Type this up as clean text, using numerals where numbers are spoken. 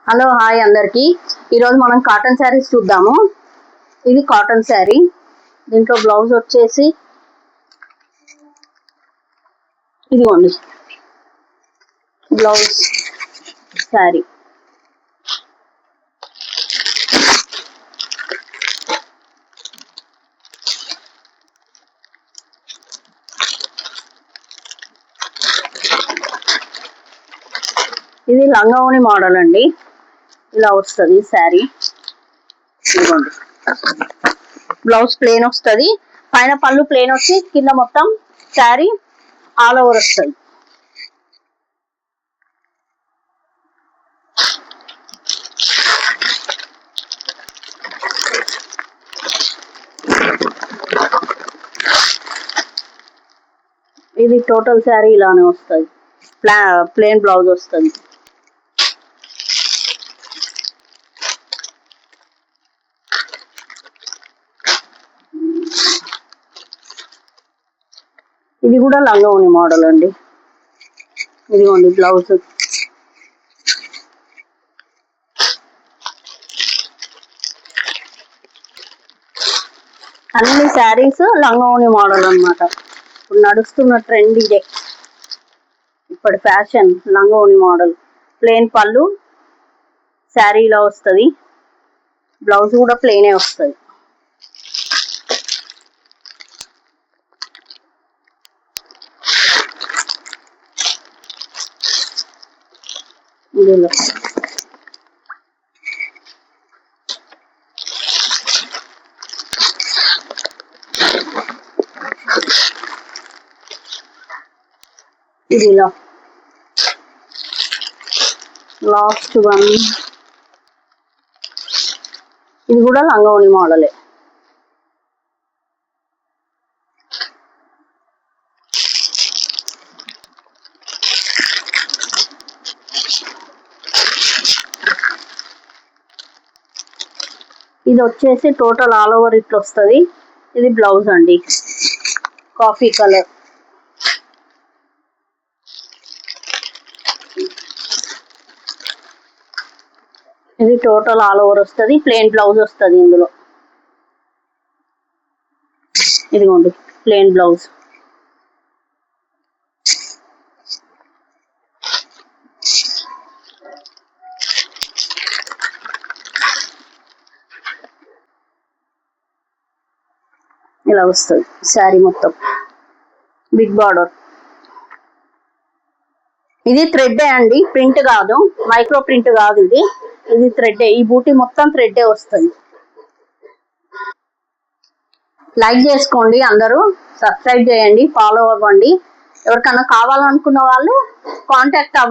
Hello hi అందరికి. ఈరోజు మనం కాటన్ శారీస్ చూద్దాము. ఇది కాటన్ శారీ, దీంట్లో బ్లౌజ్ వచ్చేసి ఇదిగోండి బ్లౌజ్ శారీ. ఇది లంగావోని మోడల్ అండి, ఇలా వస్తుంది శారీ. ఇదిగోండి బ్లౌజ్ ప్లేన్ వస్తుంది, పైన పళ్ళు ప్లేన్ వచ్చి కింద మొత్తం శారీ ఆల్ ఓవర్ వస్తుంది. ఇది టోటల్ శారీ ఇలానే వస్తుంది, ప్లేన్ బ్లౌజ్ వస్తుంది. ఇది కూడా లంగావోని మోడల్ అండి. ఇదిగోండి బ్లౌజ్. అన్ని శారీస్ లంగావోని మోడల్ అన్నమాట. ఇప్పుడు నడుస్తున్న ట్రెండ్ ఇదే, ఇప్పటి ఫ్యాషన్ లంగావోని మోడల్. ప్లేన్ పళ్ళు శారీలో వస్తుంది, బ్లౌజ్ కూడా ప్లేనే వస్తుంది. ఇదిలో ఇదిలో లాస్ట్ వన్, ఇది కూడా లంగావోని మోడలే. ఇది వచ్చేసి టోటల్ ఆల్ ఓవర్ ఇట్లా వస్తుంది. ఇది బ్లౌజ్ అండి, కాఫీ కలర్. ఇది టోటల్ ఆల్ ఓవర్ వస్తుంది, ప్లేన్ బ్లౌజ్ వస్తుంది ఇందులో. ఇదిగోండి ప్లేన్ బ్లౌజ్. ఇలా వస్తుంది శారీ మొత్తం, బిగ్ బార్డర్. ఇది థ్రెడ్ అండి, ప్రింట్ కాదు, మైక్రో ప్రింట్ కాదు. ఇది థ్రెడ్. ఈ బూటీ మొత్తం థ్రెడ్ వస్తుంది. లైక్ చేసుకోండి, అందరూ సబ్స్క్రైబ్ చేయండి, ఫాలో అవ్వండి. ఎవరికైనా కావాలనుకున్న వాళ్ళు కాంటాక్ట్ అవ్వండి.